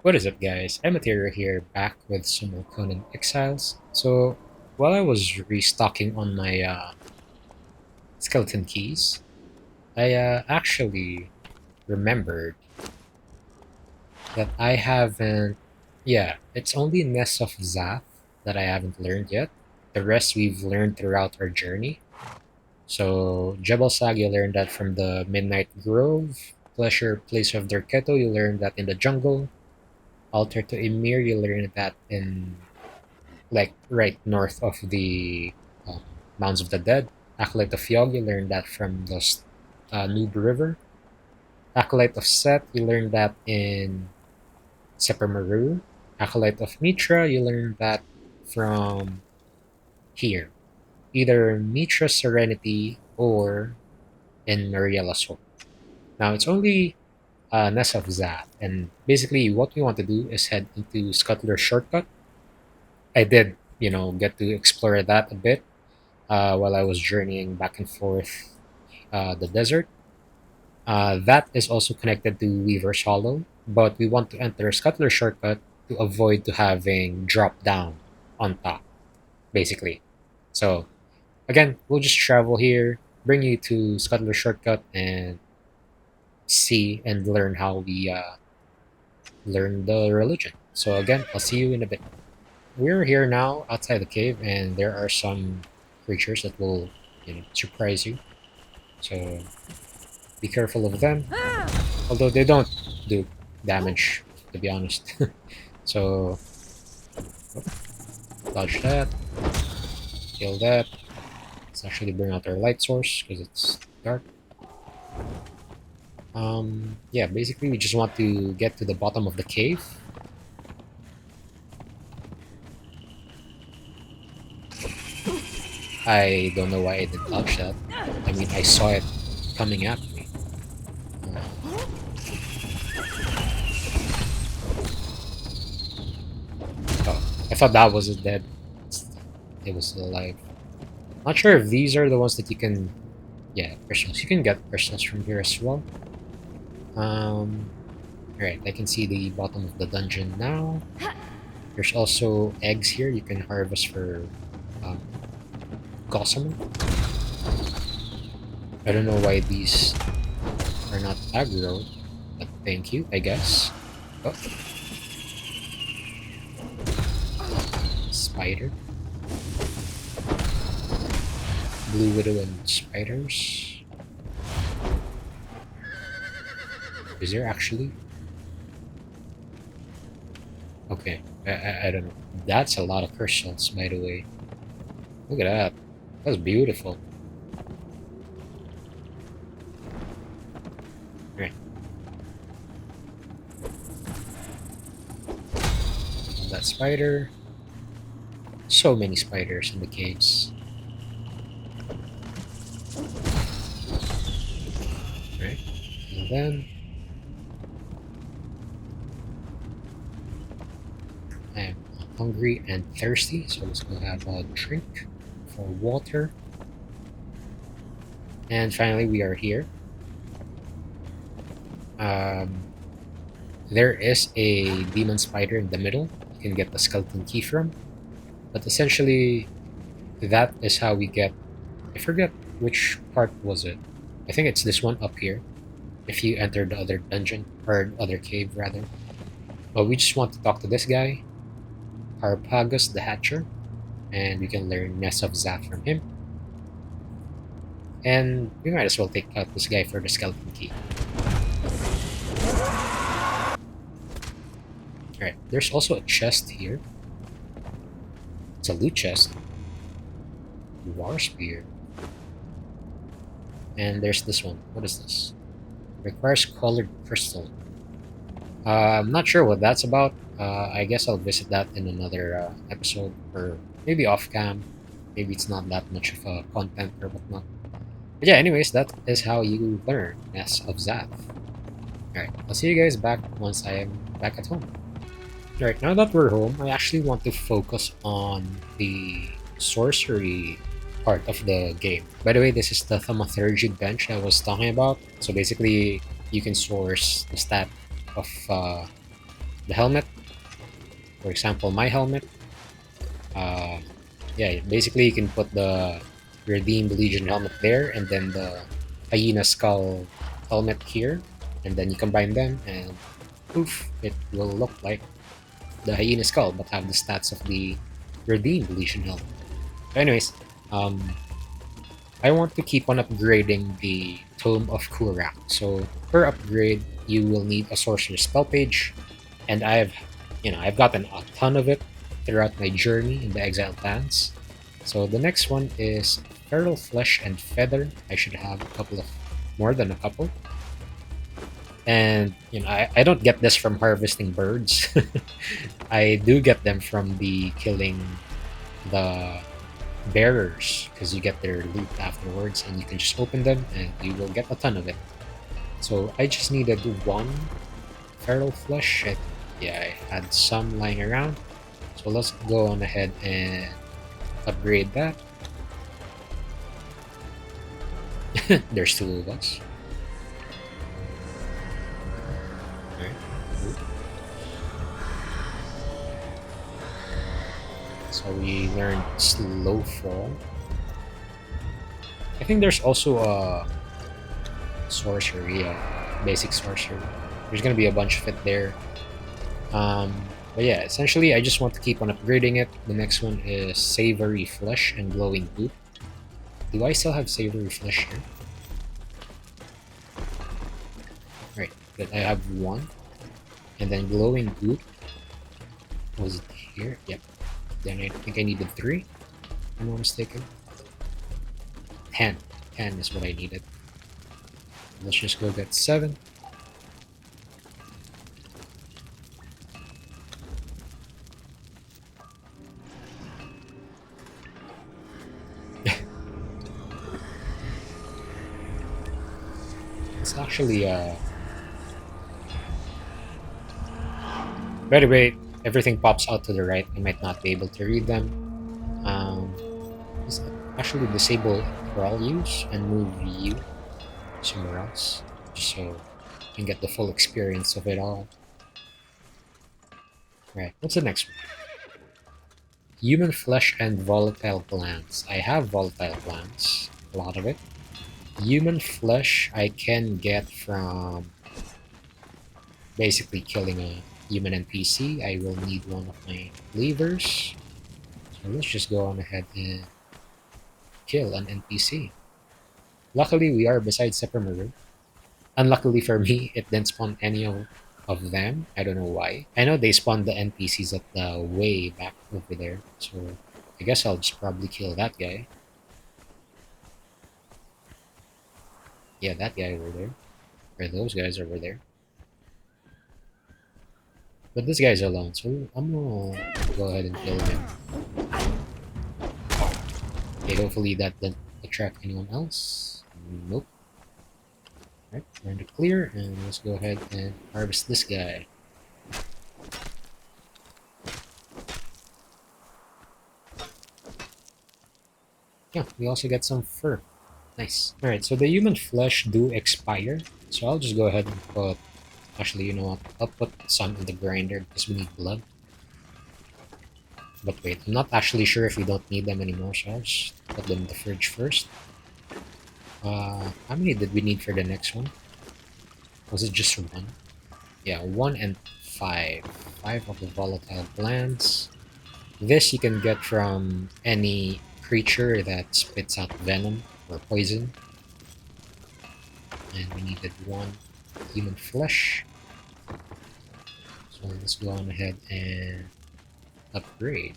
What is up, guys? Material here, back with some more Conan Exiles. So, while I was restocking on my skeleton keys, I actually remembered that I haven't. Yeah, it's only Ness of Zath that I haven't learned yet. The rest we've learned throughout our journey. So, Jebel Sag, you learned that from the Midnight Grove. Pleasure Place of Derketo, you learned that in the jungle. Altar to Emir, you learned that in like right north of the uh, Mounds of the Dead. Acolyte of Yog, you learned that from the Noob River. Acolyte of Set, you learned that in Sepamaru. Acolyte of Mitra, you learned that from here. Either Mitra Serenity or in Mariella Soul. Now it's only Ness of Zath, and basically what we want to do is head into Scuttler Shortcut. I did, get to explore that a bit while I was journeying back and forth the desert. That is also connected to Weaver's Hollow, but we want to enter Scuttler shortcut to avoid to having drop down on top, basically. So again, we'll just travel here, bring you to Scuttler shortcut, and see and learn how we learn the religion. So again, I'll see you in a bit. We're here now outside the cave, and there are some creatures that will, surprise you. So be careful of them. Although they don't do damage, to be honest. So, dodge that, kill that. Let's actually bring out our light source because it's dark. Yeah, basically we just want to get to the bottom of the cave. I don't know why I didn't dodge that. I mean, I saw it coming at me. Oh, I thought that was dead. It was alive. Not sure if these are the ones that you can. Yeah, crystals. You can get crystals from here as well. Um, right, I can see the bottom of the dungeon now. There's also eggs here you can harvest for um, gossamer. I don't know why these are not aggro, but thank you, I guess. Oh, spider. Blue widow and spiders. Is there actually? Okay, I don't know. That's a lot of crystals, by the way. Look at that. That's beautiful. Right, that spider. So many spiders in the caves. Right, and then I'm hungry and thirsty, so let's go have a drink for water. And finally, we are here. Um, there is a demon spider in the middle. You can get the skeleton key from. But essentially, that is how we get. I forget which part was it. I think it's this one up here. If you enter the other dungeon, or other cave rather. But we just want to talk to this guy, Harpagus the Hatcher, and we can learn Ness of Zath from him. And we might as well take out this guy for the skeleton key. Alright, there's also a chest here. It's a loot chest. War Spear. And there's this one. What is this? Requires colored crystal. I'm not sure what that's about. I guess I'll visit that in another episode, or maybe off cam. Maybe it's not that much of a content or whatnot. But yeah, anyways, that is how you learn Ness of Zath. Alright, I'll see you guys back once I am back at home. Alright, now that we're home, I actually want to focus on the sorcery part of the game. By the way, this is the thaumaturgy bench I was talking about. So basically, you can source the stat of the helmet. For example, my helmet. Uh, yeah, basically you can put the Redeemed Legion helmet there, and then the Hyena Skull helmet here, and then you combine them, and poof, it will look like the Hyena Skull, but have the stats of the Redeemed Legion helmet. So anyways, um, I want to keep on upgrading the Tome of Kurak. So per upgrade, you will need a Sorcerer's Spell page, and I've gotten a ton of it throughout my journey in the Exiled Lands. So the next one is Feral Flesh and Feather. I should have a couple of more than a couple. And I don't get this from harvesting birds. I do get them from the killing the bearers, because you get their loot afterwards and you can just open them and you will get a ton of it. So I just needed one feral flesh. Yeah, I had some lying around. So let's go on ahead and upgrade that. There's two of us. Alright. So we learned slow fall. I think there's also a sorcery, basic sorcery. There's gonna be a bunch of it there. But yeah, essentially I just want to keep on upgrading it. The next one is Savory Flesh and Glowing Goop. Do I still have Savory Flesh here? Right, but I have one. And then Glowing Goop. Was it here? Yep. Then I think I needed 3. If I'm not mistaken. 10. 10 is what I needed. Let's just go get 7. It's actually by the way, everything pops out to the right. I might not be able to read them. Let's actually disable thrall use and move you somewhere else, just so you can get the full experience of it all. Right, what's the next one? Human flesh and volatile glands. I have volatile glands, a lot of it. Human flesh I can get from basically killing a human NPC. I will need one of my levers. So let's just go on ahead and kill an NPC. Luckily, we are beside Seppermurder. Unluckily for me, it didn't spawn any of them. I don't know why. I know they spawned the NPCs at the way back over there, so I guess I'll just probably kill that guy. Yeah, that guy over there. Or those guys over there. But this guy's alone, so I'm gonna go ahead and kill him. Okay, hopefully that didn't attract anyone else. Nope. Alright, we're in the clear, and let's go ahead and harvest this guy. Yeah, we also get some fur. Nice. Alright, so the human flesh do expire, so I'll just go ahead and put... Actually, you know what? I'll put some in the grinder because we need blood. But wait, I'm not actually sure if we don't need them anymore, so I'll just put them in the fridge first. How many did we need for the next one? Was it just 1? Yeah, 1 and 5. 5 of the volatile glands. This you can get from any creature that spits out venom or poison. And we needed 1 human flesh. So let's go on ahead and upgrade.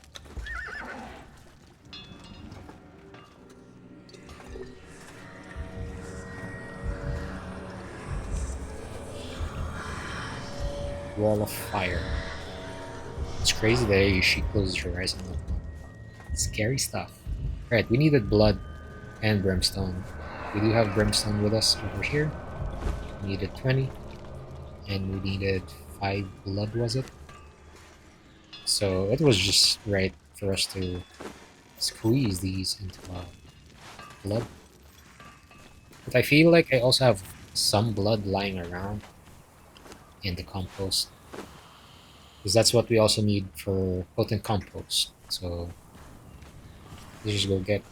Wall of Fire. It's crazy that she closes her eyes and whatnot. Scary stuff. Alright, we needed blood and brimstone. We do have brimstone with us over here. We needed 20. And we needed 5 blood, was it? So it was just right for us to squeeze these into blood. But I feel like I also have some blood lying around in the compost. because that's what we also need for potent compost. So let's just go get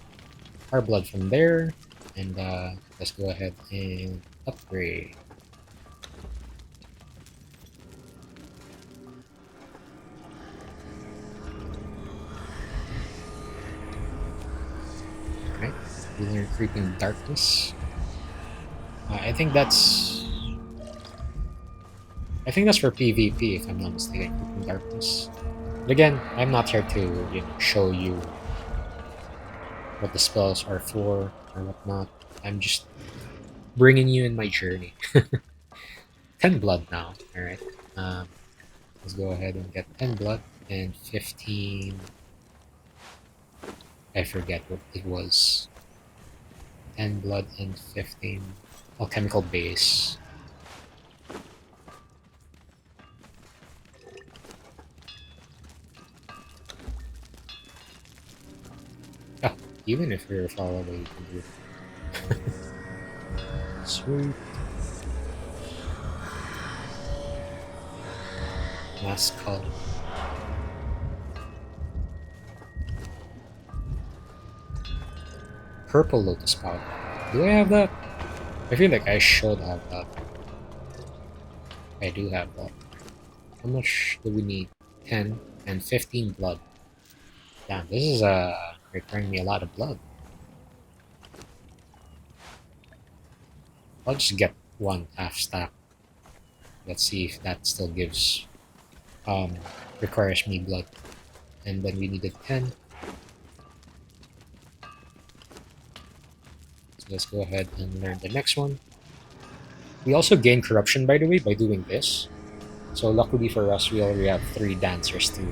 our blood from there, and let's go ahead and upgrade. Right, we learn creeping darkness. I think that's for PvP if I'm not mistaken. Creeping darkness. But again, I'm not here to show you what the spells are for or whatnot. I'm just bringing you in my journey. 10 blood now. All right. Um, let's go ahead and get 10 blood and 15. I forget what it was. 10 blood and 15 alchemical base. Oh, even if we're far away, you can do it. Sweet. Mass call. Purple lotus powder. Do I have that? I feel like I should have that. I do have that. How much do we need? 10 and 15 blood. Damn, this is requiring me a lot of blood. I'll just get one half stack. Let's see if that still gives um requires me blood. And then we needed 10. So let's go ahead and learn the next one. We also gain corruption, by the way, by doing this. So luckily for us, we already have 3 dancers to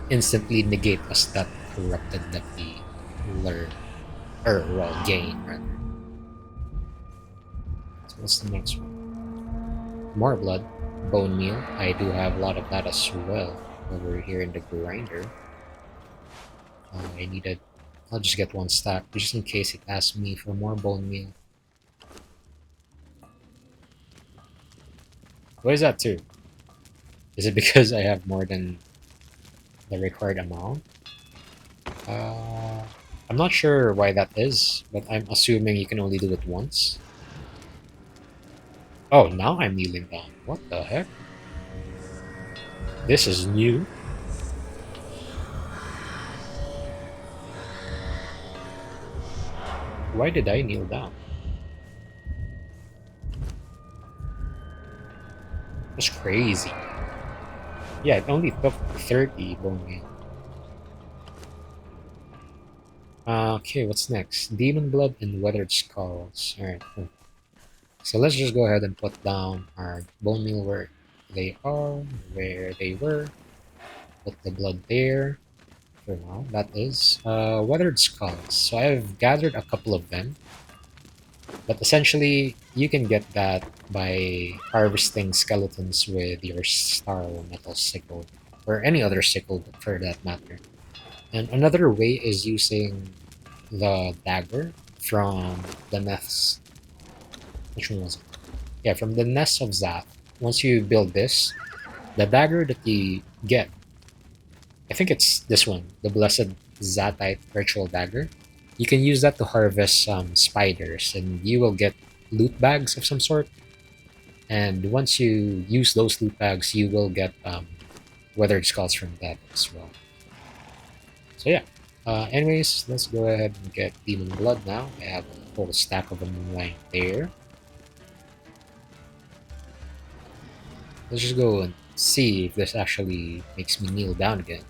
instantly negate us that corrupted that we learn. Or, well, gain, rather. So what's the next one? More blood. Bone meal. I do have a lot of that as well over here in the grinder. I needed... I'll just get 1 stack, just in case it asks me for more bone meal. What is that too? Is it because I have more than the required amount? I'm not sure why that is, but I'm assuming you can only do it once. Oh, now I'm kneeling down. What the heck? This is new. Why did I kneel down? That's crazy. Yeah, it only took 30 bone meal. Okay, what's next? Demon blood and weathered skulls. Alright, cool. So let's just go ahead and put down our bone meal where they are, where they were. Put the blood there for now. That is weathered skulls. So I've gathered a couple of them. But essentially, you can get that by harvesting skeletons with your star metal sickle, or any other sickle for that matter. And another way is using the dagger from the nests. Which one was it? Yeah, from the Nest of Zath. Once you build this, the dagger that you get, I think it's this one, the Blessed Zathite Virtual Dagger. You can use that to harvest some spiders, and you will get loot bags of some sort. And once you use those loot bags, you will get weathered skulls from that as well. So yeah. Anyways, let's go ahead and get demon blood now. I have a whole stack of them lying there. Let's just go and see if this actually makes me kneel down again.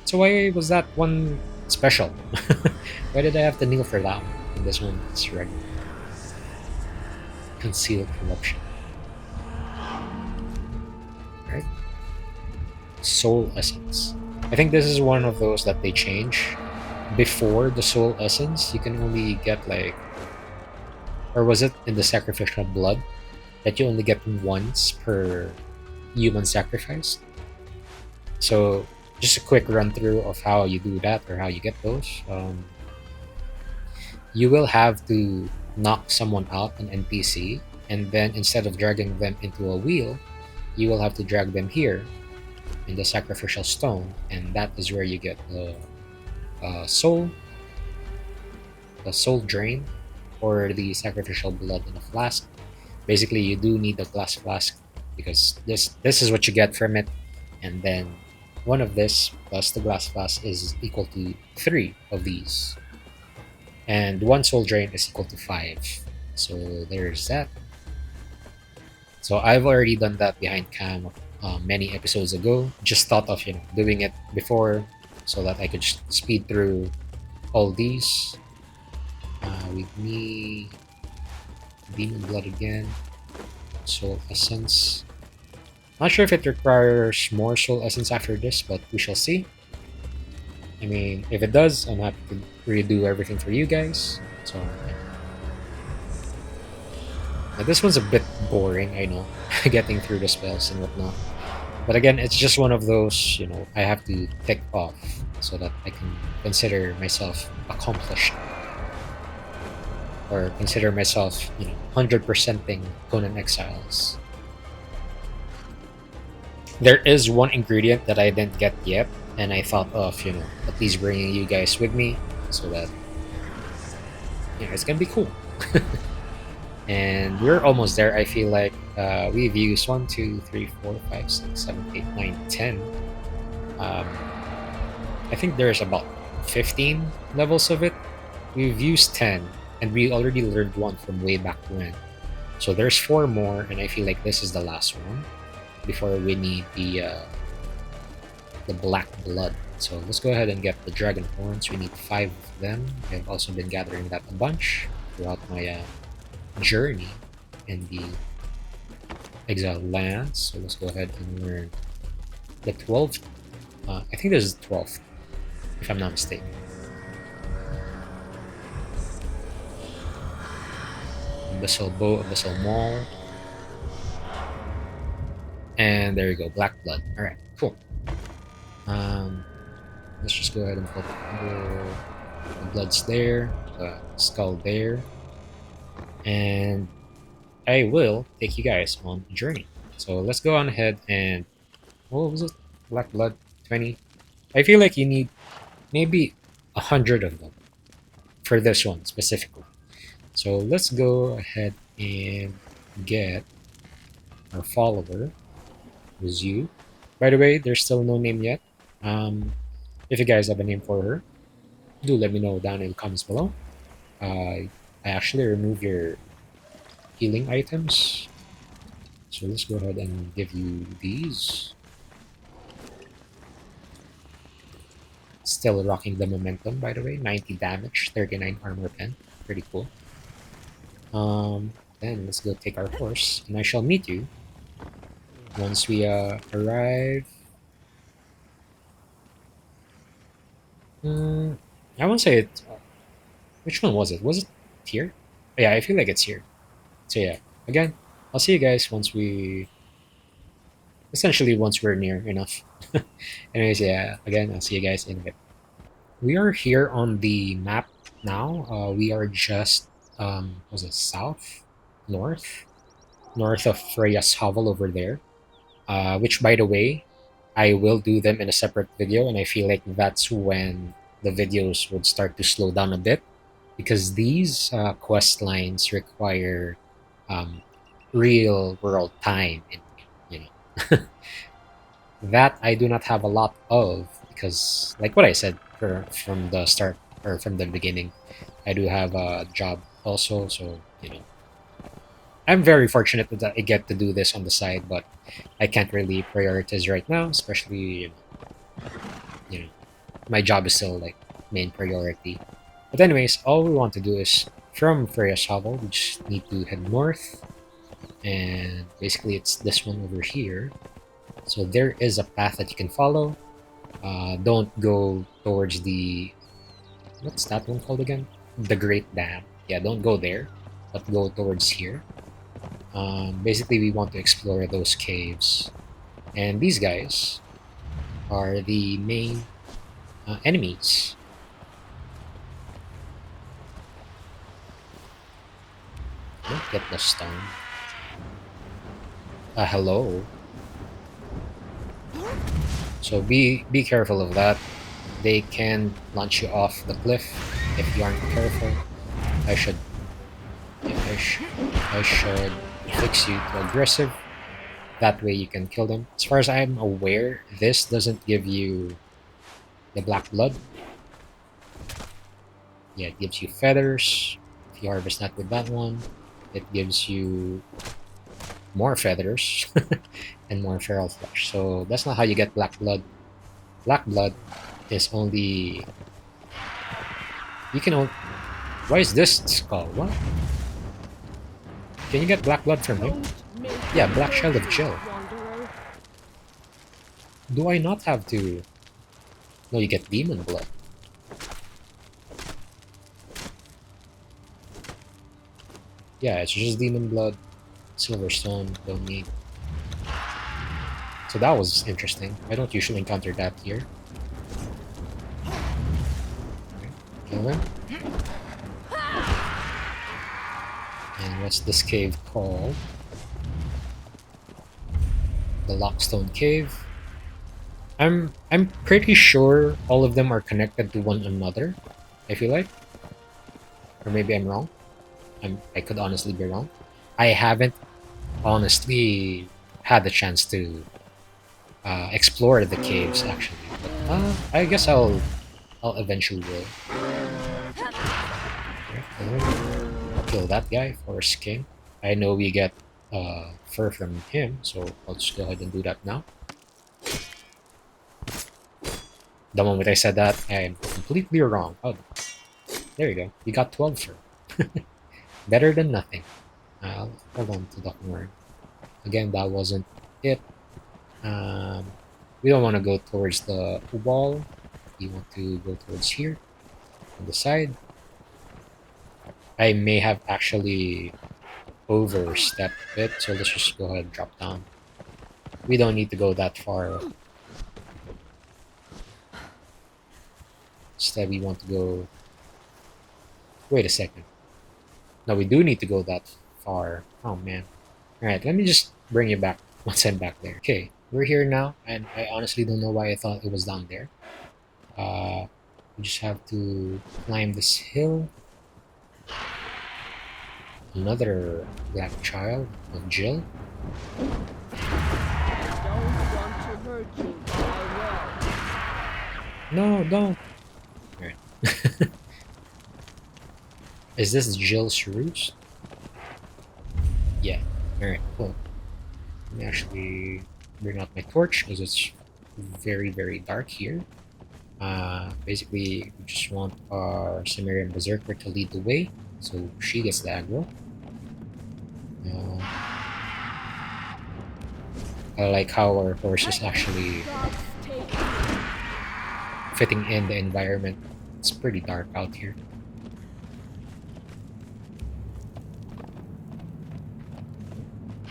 So why was that one special? Why did I have to kneel for that one? And this one is regular. Concealed corruption. Right? Soul essence. I think this is one of those that they change. Before the soul essence, you can only get like... Or was it in the sacrificial blood? That you only get once per human sacrifice. So just a quick run through of how you do that or how you get those. You will have to knock someone out, an NPC, and then instead of dragging them into a wheel, you will have to drag them here in the sacrificial stone, and that is where you get uh, soul, the soul drain, or the sacrificial blood in a flask. Basically, you do need a glass flask because this is what you get from it, and then one of this plus the glass flask is equal to three of these, and one soul drain is equal to five. So there's that. So I've already done that behind cam many episodes ago. Just thought of doing it before so that I could speed through all these. With me, demon blood again, soul essence. Not sure if it requires more soul essence after this, but we shall see. I mean, if it does, I'm happy to redo everything for you guys. So now, this one's a bit boring, I know, getting through the spells and whatnot. But again, it's just one of those, I have to tick off so that I can consider myself accomplished. Or consider myself, 100%ing Conan Exiles. There is one ingredient that I didn't get yet, and I thought of, at least bringing you guys with me so that, it's gonna be cool. And we're almost there. I feel like we've used 1, 2, 3, 4, 5, 6, 7, 8, 9, 10. I think there's about 15 levels of it. We've used 10, and we already learned one from way back when. So there's 4 more, and I feel like this is the last one before we need the black blood. So let's go ahead and get the dragon horns. We need 5 of them. I've also been gathering that a bunch throughout my journey in the Exiled Lands. So let's go ahead and learn the 12th. I think this is the 12th, if I'm not mistaken. Abyssal Bow, Abyssal Maul. And there you go, Black Blood. Alright, cool. Let's just go ahead and put the bloods there, the skull there. And I will take you guys on a journey. So let's go on ahead and what was it? Black Blood 20. I feel like you need maybe 100 of them for this one specifically. So let's go ahead and get our follower, who's you. By the way, there's still no name yet. If you guys have a name for her, do let me know down in the comments below. I actually remove your healing items. So let's go ahead and give you these. Still rocking the momentum, by the way. 90 damage, 39 armor pen. Pretty cool. Then let's go take our horse, and I shall meet you once we arrive. I won't say it. Which one was it? Was it here? Yeah, I feel like it's here. So yeah, again, I'll see you guys once once we're near enough. Anyways, yeah, again, I'll see you guys in a bit. We are here on the map now. We are just, was it south? North? North of Freya's Hovel over there. Which, by the way, I will do them in a separate video, and I feel like that's when the videos would start to slow down a bit, because these quest lines require real world time, and you know that I do not have a lot of, because like what I said from the start, or from the beginning, I do have a job also, so I'm very fortunate that I get to do this on the side, but I can't really prioritize right now, especially you know my job is still like main priority. But anyways, all we want to do is from Freya's Hovel, we just need to head north, and basically it's this one over here. So there is a path that you can follow. Don't go towards the, what's that one called again? The Great Dam. Yeah, don't go there, but go towards here. Basically, we want to explore those caves, and these guys are the main enemies. Don't get the stone. Hello. So be careful of that. They can launch you off the cliff if you aren't careful. I should yeah, I should fix you to aggressive. That way you can kill them. As far as I'm aware, this doesn't give you the black blood. Yeah, it gives you feathers. If you harvest that with that one, it gives you more feathers and more feral flesh. So that's not how you get black blood. Black blood is only you can only. Why is this skull? What? Can you get black blood from him? Yeah, black shell of Jill. Do I not have to? No, you get demon blood. Yeah, it's just demon blood. Silverstone, don't need. So that was interesting. I don't usually encounter that here. Okay, kill him. And what's this cave called? The Lockstone Cave. I'm pretty sure all of them are connected to one another. I feel like, or maybe I'm wrong. I could honestly be wrong. I haven't honestly had the chance to explore the caves actually. But, I guess I'll eventually will. Kill that guy for skin. I know we get fur from him, so let's go ahead and do that now. The moment I said that, I'm completely wrong. Oh, there you go. We got 12 fur. Better than nothing. Hold on to the horn. Again, that wasn't it. We don't want to go towards the wall. We want to go towards here, on the side. I may have actually overstepped it, so let's just go ahead and drop down. We don't need to go that far. Instead, we want to go... Wait a second. No, we do need to go that far. Oh, man. Alright, let me just bring you back once I'm back there. Okay, we're here now, and I honestly don't know why I thought it was down there. We just have to climb this hill. Another black child of Jill. No, don't. Alright. Is this Jill's roost? Yeah. Alright, cool. Let me actually bring out my torch because it's very, very dark here. Basically, we just want our Cimmerian Berserker to lead the way, so she gets the aggro. I like how our horse is actually fitting in the environment. It's pretty dark out here.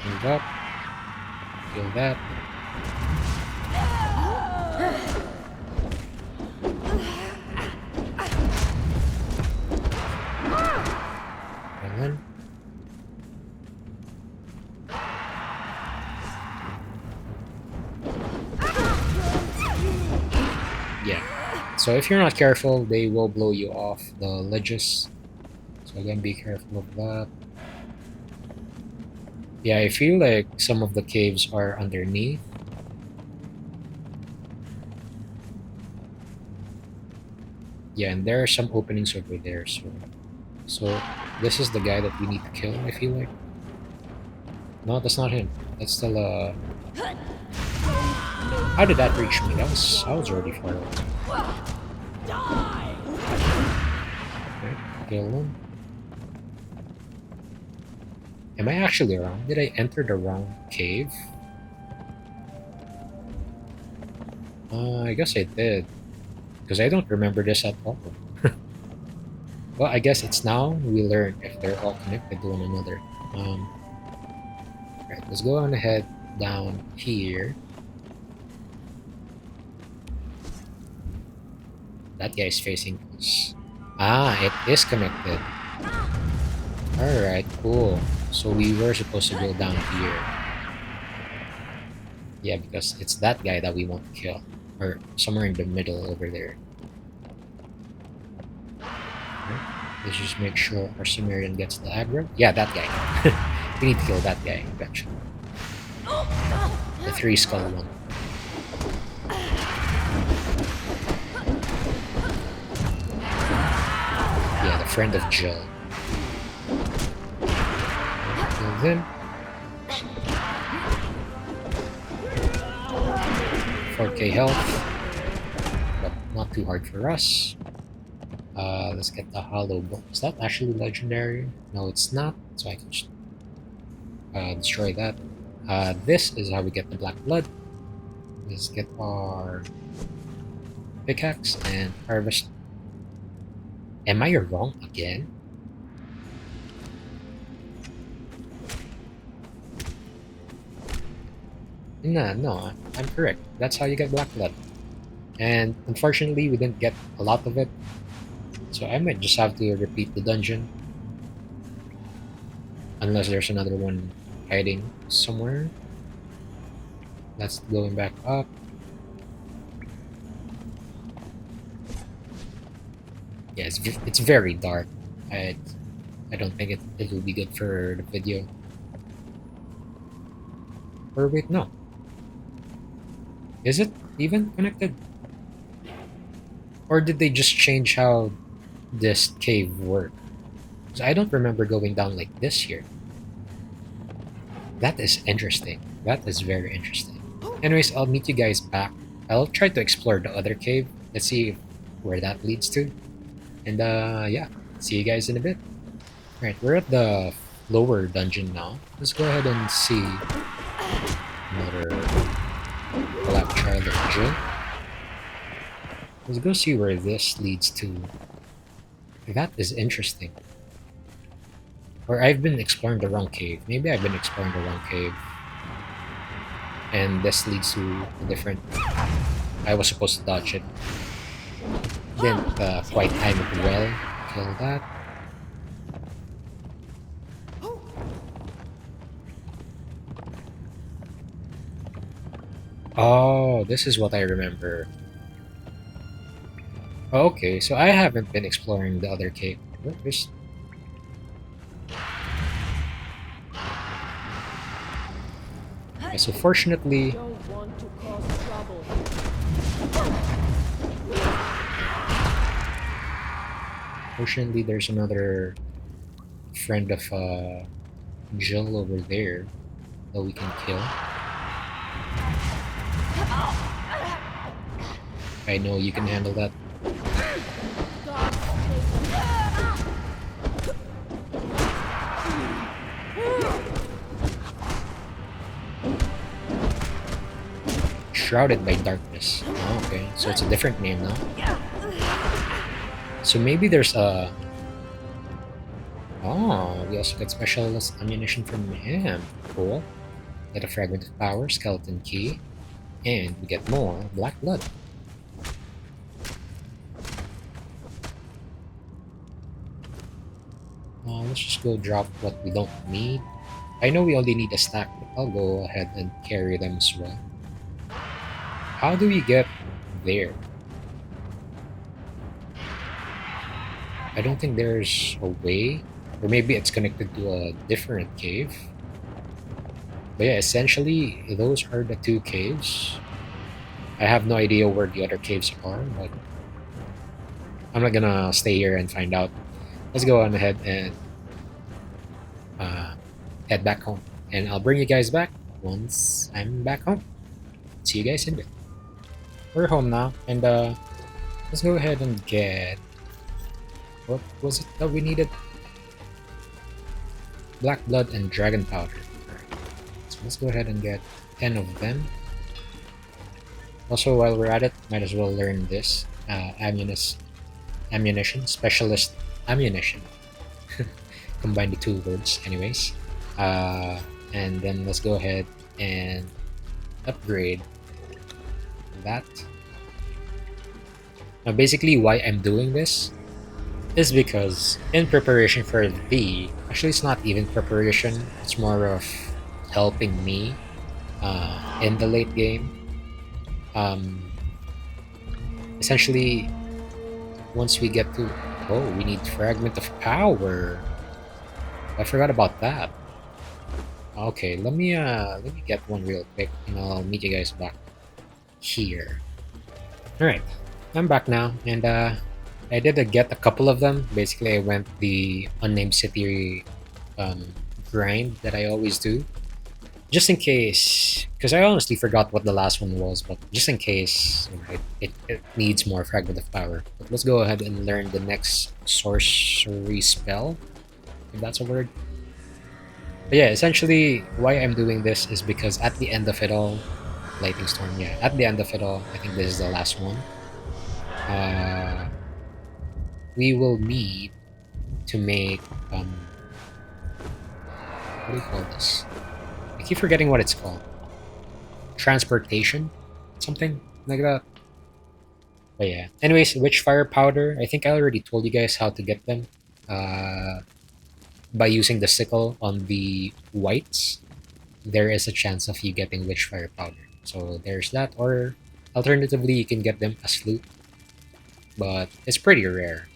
Move up. Feel that. And then yeah. So if you're not careful, they will blow you off the ledges. So again, be careful of that. Yeah, I feel like some of the caves are underneath. Yeah, and there are some openings over there, so this is the guy that we need to kill, I feel like. No, that's not him. That's still how did that reach me? I was already far away. Okay, kill him. Am I actually wrong? Did I enter the wrong cave? I guess I did. Because I don't remember this at all. Well, I guess it's now we learn if they're all connected to one another. Right, let's go on ahead down here. That guy is facing us. Ah, it is connected. Alright, cool. So we were supposed to go down here. Yeah, because it's that guy that we want to kill. or somewhere in the middle over there. Right. Let's just make sure our Sumerian gets the aggro. Yeah, that guy. We need to kill that guy eventually. The 3-skull one. Yeah, the friend of Jill. Kill him. 4k health, but not too hard for us. Let's get the hollow bone. Is that actually legendary? No, it's not, so I can just destroy that. This is how we get the black blood. Let's get our pickaxe and harvest. Am I wrong again? No, I'm correct. That's how you get black blood. And unfortunately, we didn't get a lot of it. So I might just have to repeat the dungeon. Unless there's another one hiding somewhere. That's going back up. Yeah, it's very dark. I don't think it will be good for the video. Or wait, no. Is it even connected? Or did they just change how this cave worked? Because I don't remember going down like this here. That is interesting. That is very interesting. Anyways, I'll meet you guys back. I'll try to explore the other cave. Let's see where that leads to. And yeah, see you guys in a bit. Alright, we're at the lower dungeon now. Let's go ahead and see another black child of Jill. Let's go see where this leads to. That is interesting. Or I've been exploring the wrong cave. Maybe I've been exploring the wrong cave. And this leads to a different... I was supposed to dodge it. Didn't quite time it well. Kill that. Oh, this is what I remember. Okay, so I haven't been exploring the other cave. There's... Okay, so fortunately... Fortunately, there's another friend of Jill over there that we can kill. I know you can handle that. Shrouded by Darkness. Oh, okay, so it's a different name now. So maybe there's a... Oh, we also got specialist ammunition from him. Cool. Get a fragment of power, skeleton key, and we get more black blood. Let's just go drop what we don't need. I know we only need a stack, but I'll go ahead and carry them as well. How do we get there? I don't think there's a way. Or maybe it's connected to a different cave. But yeah, essentially, those are the two caves. I have no idea where the other caves are, but I'm not gonna stay here and find out. Let's go on ahead and head back home. And I'll bring you guys back once I'm back home. See you guys in a bit. We're home now, and let's go ahead and get... What was it that we needed? Black blood and dragon powder. Alright. So let's go ahead and get 10 of them. Also, while we're at it, might as well learn this. Ammunition. Specialist ammunition. Combine the two words anyways. And then let's go ahead and upgrade that. Now basically why I'm doing this is because in preparation for the... Actually, it's not even preparation. It's more of helping me in the late game. essentially, once we get to... Oh, we need fragment of power. I forgot about that. Okay, let me get one real quick, and I'll meet you guys back here. All right, I'm back now, and I did get a couple of them. Basically, I went the unnamed city um, grind that I always do, just in case, because I honestly forgot what the last one was, but just in case, you know, it needs more fragment of power. But let's go ahead and learn the next sorcery spell, if that's a word. But yeah, essentially, why I'm doing this is because at the end of it all, lightning storm. Yeah, at the end of it all, I think this is the last one. Uh, we will need to make what do you call this? I keep forgetting what it's called. Transportation, something like that. But yeah. Anyways, witchfire powder. I think I already told you guys how to get them. Uh, by using the sickle on the whites, there is a chance of you getting witchfire powder. So there's that. Or alternatively, you can get them as loot, but it's pretty rare.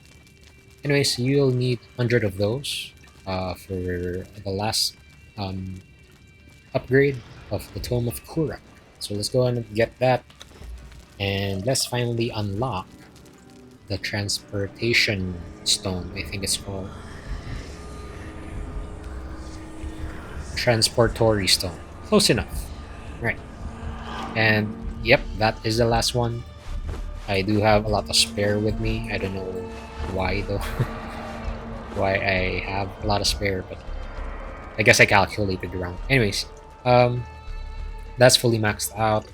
Anyways, you'll need 100 of those for the last um, upgrade of the Tome of Kurak. So let's go and get that, and let's finally unlock the Transportation Stone. I think it's called Transportory Stone. Close enough. Right. And yep, that is the last one. I do have a lot of spare with me. I don't know why though. Why I have a lot of spare, but I guess I calculated wrong. Anyways, um, that's fully maxed out.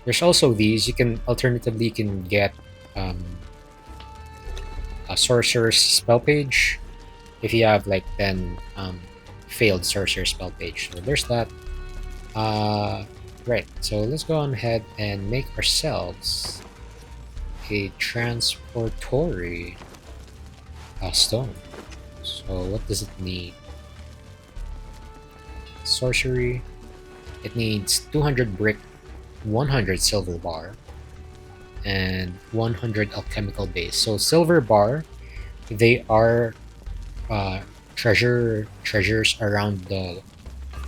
There's also these. You can alternatively you can get um, a sorcerer's spell page if you have like 10 failed sorcerer spell page. So there's that. Right. So let's go on ahead and make ourselves a transportory stone. So what does it need? Sorcery. It needs 200 brick, 100 silver bar, and 100 alchemical base. So silver bar, they are treasures around the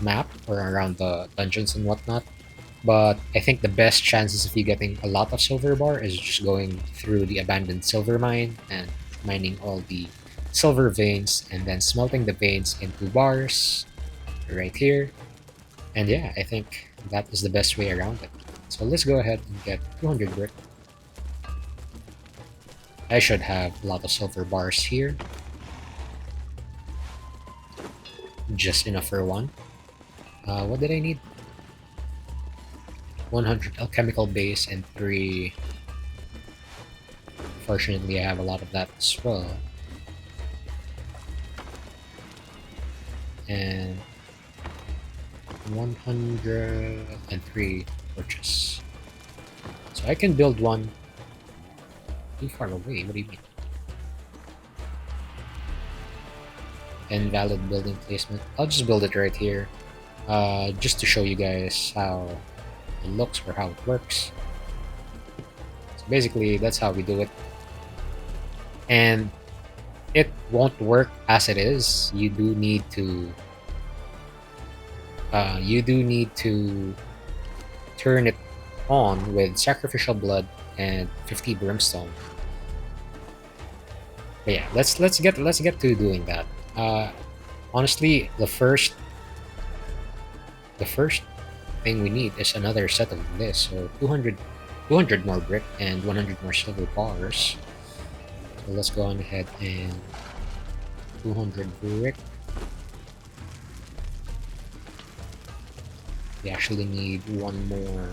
map or around the dungeons and whatnot. But I think the best chances of you getting a lot of silver bar is just going through the abandoned silver mine and mining all the silver veins and then smelting the veins into bars right here. And yeah, I think that is the best way around it. So let's go ahead and get 200 brick. I should have a lot of silver bars here. Just enough for one. What did I need? 100 alchemical base and 3. Fortunately, I have a lot of that as well. And 103 torches. So I can build one too far away. What do you mean? Invalid building placement. I'll just build it right here. Just to show you guys how it looks or how it works. So basically, that's how we do it. And it won't work as it is. You do need to turn it on with sacrificial blood and 50 brimstone. But yeah, let's get to doing that. Honestly, the first thing we need is another set of this. So 200 more brick and 100 more silver bars. So let's go on ahead and 200 brick. We actually need one more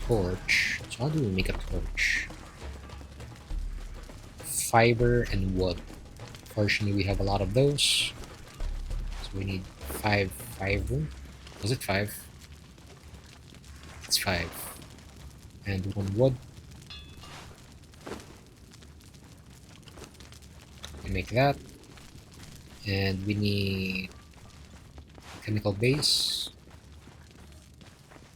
torch. So how do we make a torch? Fiber and wood. Fortunately, we have a lot of those. So we need 5 fiber. Was it 5? It's 5. And 1 wood. We make that. And we need chemical base.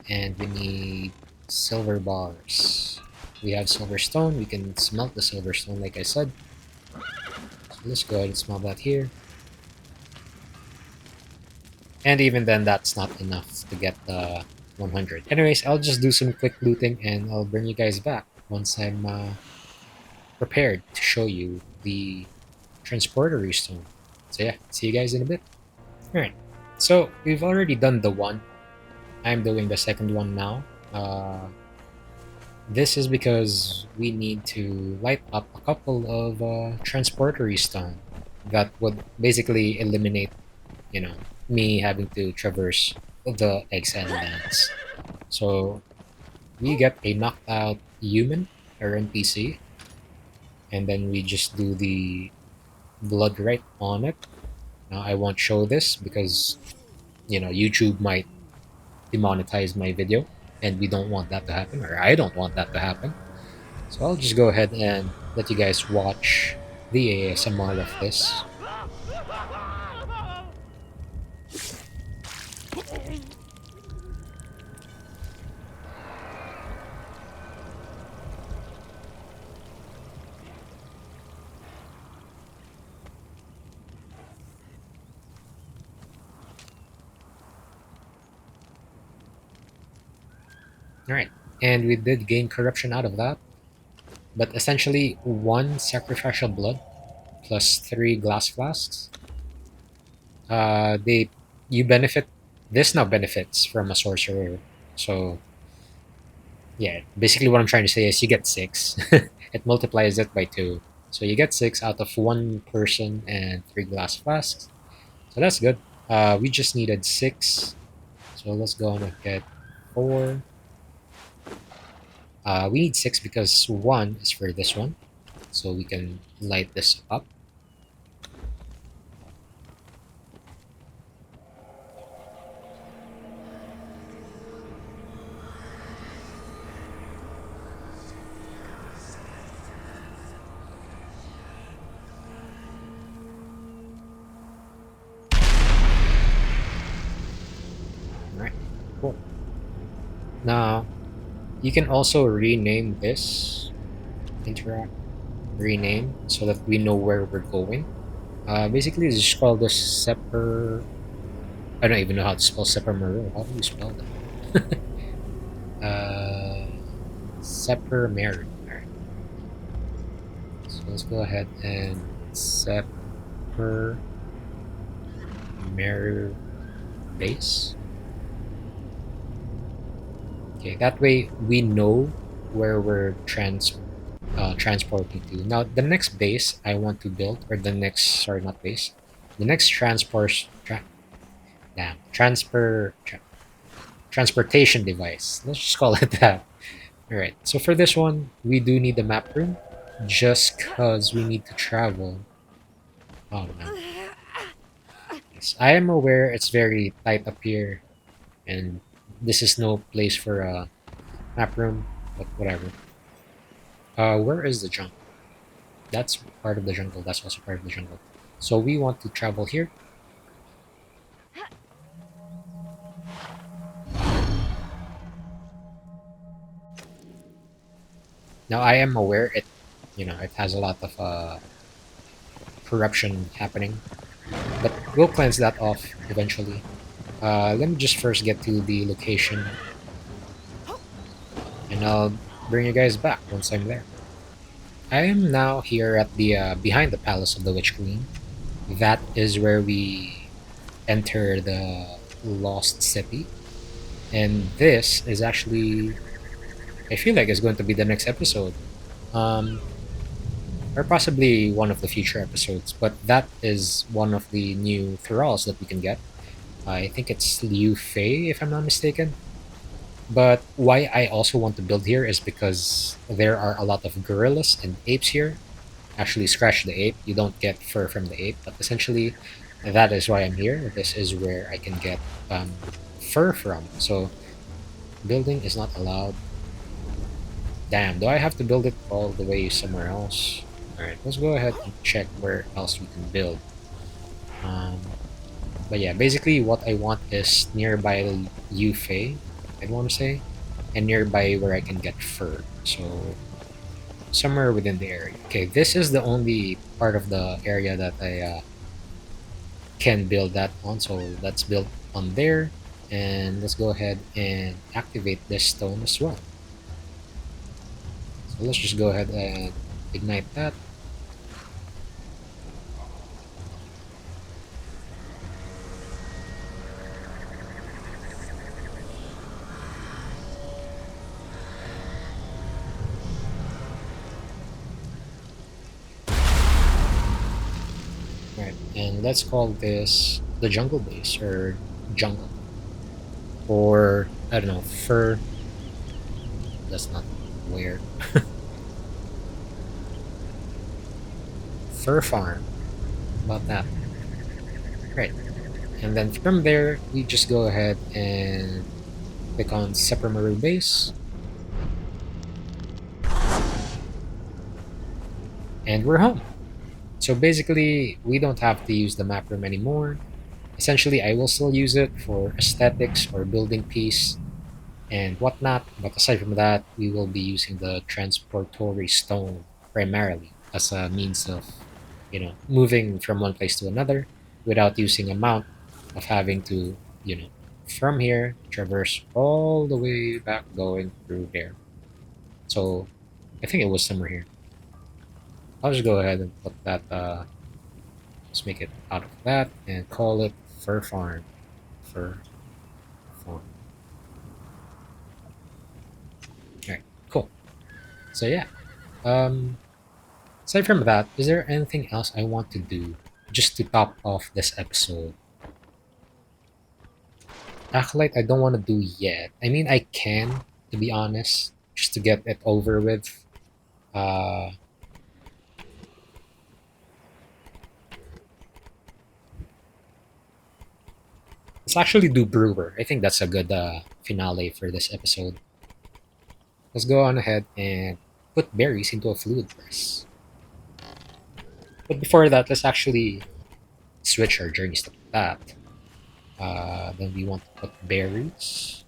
And we need silver bars. We have silver stone. We can smelt the silver stone, like I said. So let's go ahead and smelt that here. And even then, that's not enough to get the 100. Anyways, I'll just do some quick looting and I'll bring you guys back once I'm prepared to show you the transporter stone. So yeah, see you guys in a bit. Alright, so we've already done the one. I'm doing the second one now. This is because we need to light up a couple of transporter stone that would basically eliminate, you know, me having to traverse the Exiled Lands. So we get a knocked out human or NPC, and then we just do the blood right on it. Now I won't show this because YouTube might demonetize my video, and we don't want that to happen, or I don't want that to happen. So I'll just go ahead and let you guys watch the ASMR of this. Alright, and we did gain corruption out of that, but essentially 1 sacrificial blood plus 3 glass flasks. They you benefit this now benefits from a sorcerer. So yeah, basically what I'm trying to say is you get 6. It multiplies it by 2. So you get 6 out of 1 person and 3 glass flasks. So that's good. We just needed 6. So let's go and get 4. We need 6 because 1 is for this one. So we can light this up. Alright, cool. Now, you can also rename this. Interact. Rename so that we know where we're going. Basically, just call this Sepper. I don't even know how to spell Seppermero. How do you spell that? Seppermero. Alright. So let's go ahead and Seppermero base. Okay, that way we know where we're transporting to. Now, the next base I want to build, or the next, sorry, not base, the next transportation device. Let's just call it that. All right. So for this one, we do need the map room, just cause we need to travel. Oh no. Yes, I am aware it's very tight up here, and this is no place for a map room, but whatever. Where is the jungle? That's part of the jungle. That's also part of the jungle. So we want to travel here. Now I am aware it has a lot of corruption happening, but we'll cleanse that off eventually. Let me just first get to the location, and I'll bring you guys back once I'm there. I am now here at the behind the palace of the Witch Queen. That is where we enter the lost city, and this is actually, I feel like it's going to be the next episode, um, or possibly one of the future episodes. But that is one of the new thralls that we can get. I think it's Liu Fei, if I'm not mistaken. But why I also want to build here is because there are a lot of gorillas and apes here. Actually, scratch the ape. You don't get fur from the ape, but essentially, that is why I'm here. This is where I can get fur from. So, building is not allowed. Damn, do I have to build it all the way somewhere else? Alright, let's go ahead and check where else we can build. Um, but yeah, basically what I want is nearby Yufei, I'd want to say, and nearby where I can get fur. So somewhere within the area. Okay, this is the only part of the area that I can build that on. So let's build on there, and let's go ahead and activate this stone as well. So let's just go ahead and ignite that. Right, and let's call this the jungle base or jungle, or I don't know, fur. That's not weird. Fur farm. About that. Right. And then from there, we just go ahead and click on Sepramaru base, and we're home. So basically, we don't have to use the map room anymore. Essentially, I will still use it for aesthetics or building piece and whatnot, but aside from that, we will be using the transportory stone primarily as a means of, moving from one place to another without using a mount of having to, from here traverse all the way back going through there. So I think it was somewhere here. I'll just go ahead and put that. Let's make it out of that and call it Fur Farm. Fur Farm. All right, cool. So yeah. Um, Aside from that, is there anything else I want to do just to top off this episode? Acolyte, I don't want to do yet. I mean, I can, to be honest, just to get it over with. Uh, let's actually do Brewer. I think that's a good finale for this episode. Let's go on ahead and put berries into a fluid press. But before that, let's actually switch our journeys to that. Then we want to put berries,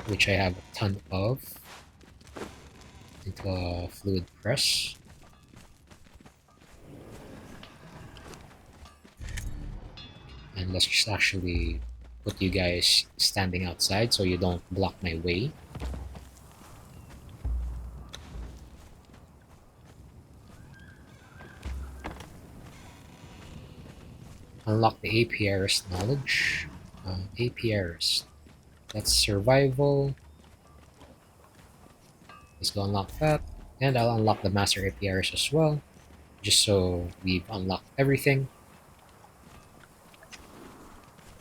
which I have a ton of, into a fluid press. And let's just actually put you guys standing outside so you don't block my way. Unlock the apiarist knowledge. Apiarist. That's survival. Let's go unlock that. And I'll unlock the master apiarist as well, just so we've unlocked everything.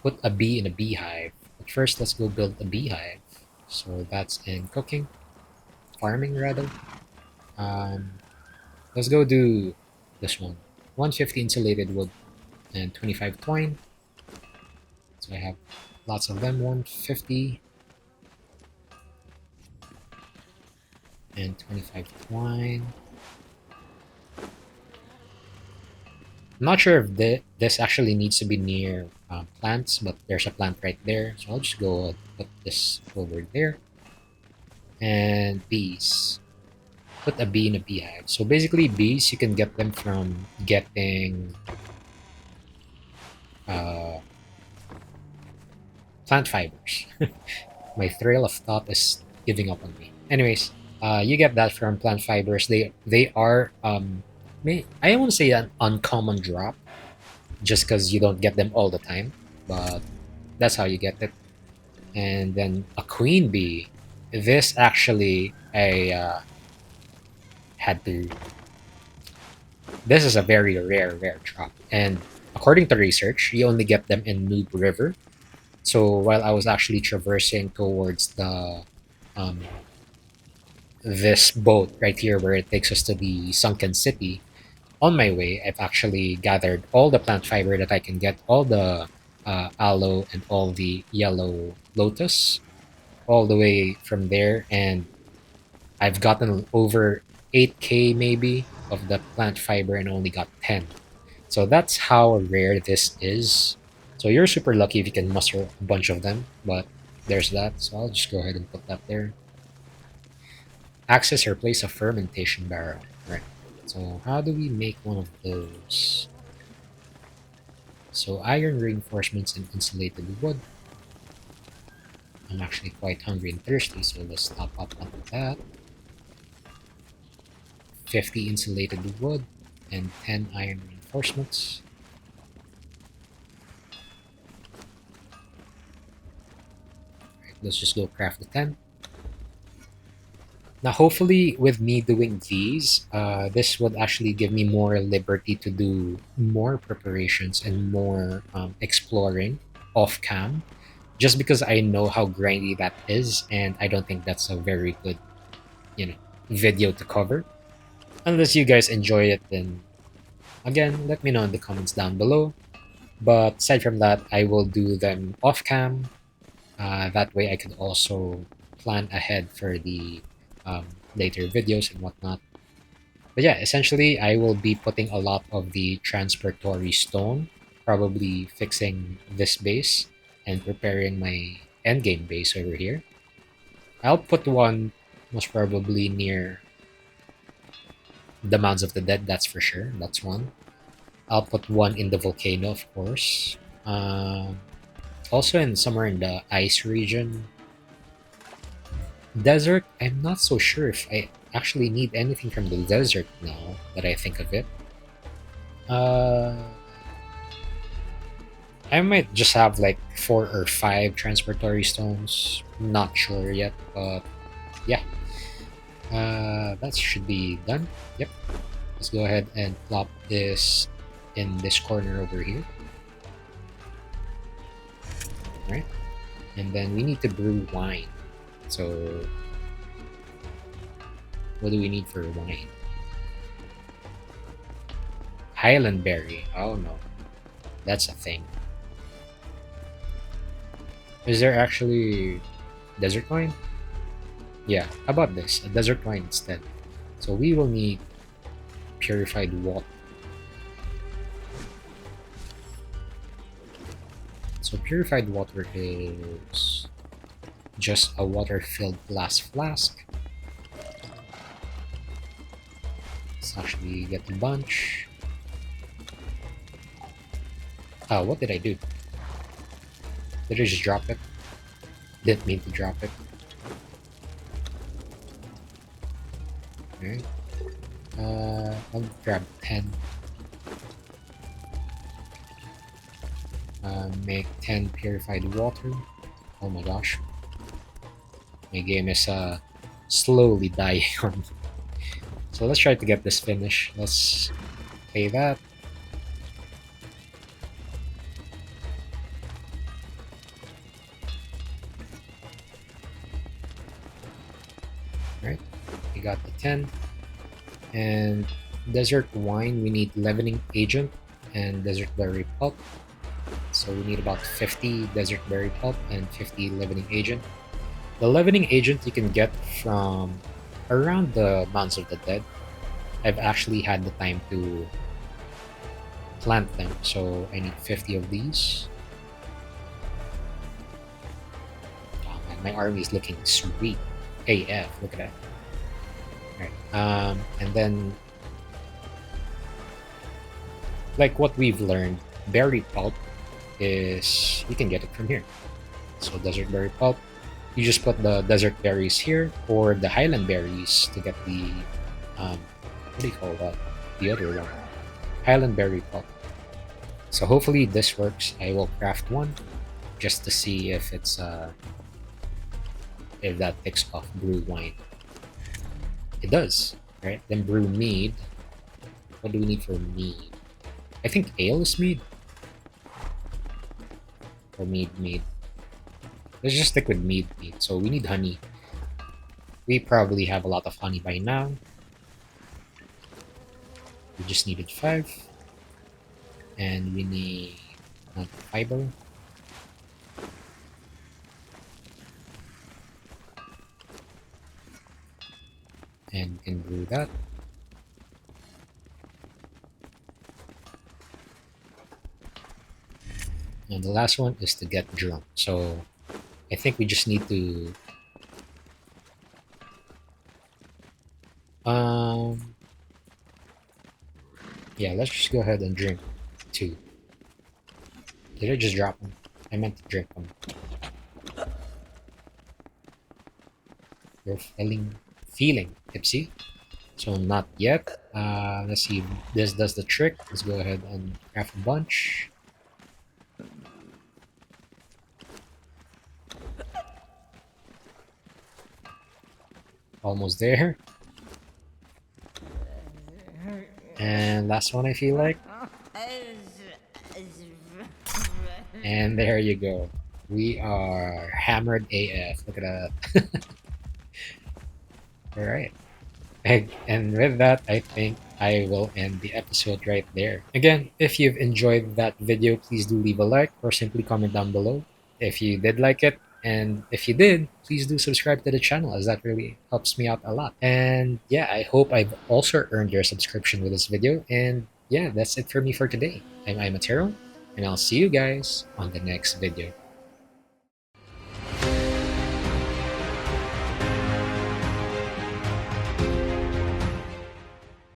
Put a bee in a beehive. But first, let's go build a beehive. So that's in cooking. Farming, rather. Um, let's go do this one. 150 insulated wood and 25 twine. So I have lots of them. 150 and 25 twine. I'm not sure if this actually needs to be near plants, but there's a plant right there. So I'll just go put this over there. And bees. Put a bee in a beehive. So basically, bees, you can get them from getting uh, plant fibers. My trail of thought is giving up on me. Anyways, you get that from plant fibers. They are I won't say an uncommon drop, just because you don't get them all the time, but that's how you get it. And then a queen bee. This actually I had to. This is a very rare drop, and according to research, you only get them in Noob River. So while I was actually traversing towards the um, this boat right here, where it takes us to the sunken city, on my way, I've actually gathered all the plant fiber that I can get, all the aloe and all the yellow lotus, all the way from there, and I've gotten over 8k maybe of the plant fiber and only got 10. So that's how rare this is. So you're super lucky if you can muster a bunch of them, but there's that. So I'll just go ahead and put that there. Access or place a fermentation barrel. Right. So how do we make one of those? So iron reinforcements and insulated wood. I'm actually quite hungry and thirsty, so let's top up on that. 50 insulated wood and 10 iron reinforcements. Right, let's just go craft the 10. Now, hopefully, with me doing these, this would actually give me more liberty to do more preparations and more exploring off cam, just because I know how grindy that is, and I don't think that's a very good, you know, video to cover. Unless you guys enjoy it, then again, let me know in the comments down below. But aside from that, I will do them off cam. That way, I can also plan ahead for the um, later videos and whatnot. But yeah, essentially, I will be putting a lot of the transportory stone, probably fixing this base and preparing my endgame base over here. I'll put one most probably near the Mounds of the Dead, that's for sure. That's one. I'll put one in the volcano, of course. Also, in somewhere in the ice region. Desert, I'm not so sure if I actually need anything from the desert now that I think of it. Uh, I might just have like 4 or 5 transportory stones. Not sure yet, but yeah. That should be done. Yep. Let's go ahead and plop this in this corner over here. Right? And then we need to brew wine. So, what do we need for wine? Highland berry. Oh no, that's a thing. Is there actually desert wine? Yeah, how about this? A desert wine instead. So we will need purified water. So purified water is just a water-filled glass flask. Let's actually get a bunch. What did I do? Did I just drop it? Didn't mean to drop it. Alright. I'll grab 10. Make 10 purified water. Oh my gosh. My game is slowly dying on me. So let's try to get this finished. Let's play that. Alright, we got the 10. And desert wine, we need leavening agent and desert berry pulp. So we need about 50 desert berry pulp and 50 leavening agent. The leavening agent you can get from around the Mounds of the Dead. I've actually had the time to plant them, so I need 50 of these. Oh man, my army is looking sweet. AF, look at that. Alright, and then like what we've learned, berry pulp is you can get it from here. So desert berry pulp, you just put the desert berries here or the highland berries to get the what do you call that? The other one, highland berry pulp. So hopefully this works. I will craft one just to see if it's if that picks off brew wine. It does, right? Then brew mead. What do we need for mead? I think ale is mead. Or mead. Let's just stick with mead. So we need honey. We probably have a lot of honey by now. We just needed 5. And we need fiber. And we can brew that. And the last one is to get drunk. So I think we just need to Yeah, let's just go ahead and drink two. Did I just drop them? I meant to drink them. You're feeling tipsy? So not yet. Let's see if this does the trick. Let's go ahead and craft a bunch. Almost there. And last one I feel like. And there you go. We are hammered AF. Look at that. Alright. And with that, I think I will end the episode right there. Again, if you've enjoyed that video, please do leave a like or simply comment down below if you did like it. And if you did, please do subscribe to the channel as that really helps me out a lot. And yeah, I hope I've also earned your subscription with this video. And yeah, that's it for me for today. I'm Imatero, and I'll see you guys on the next video.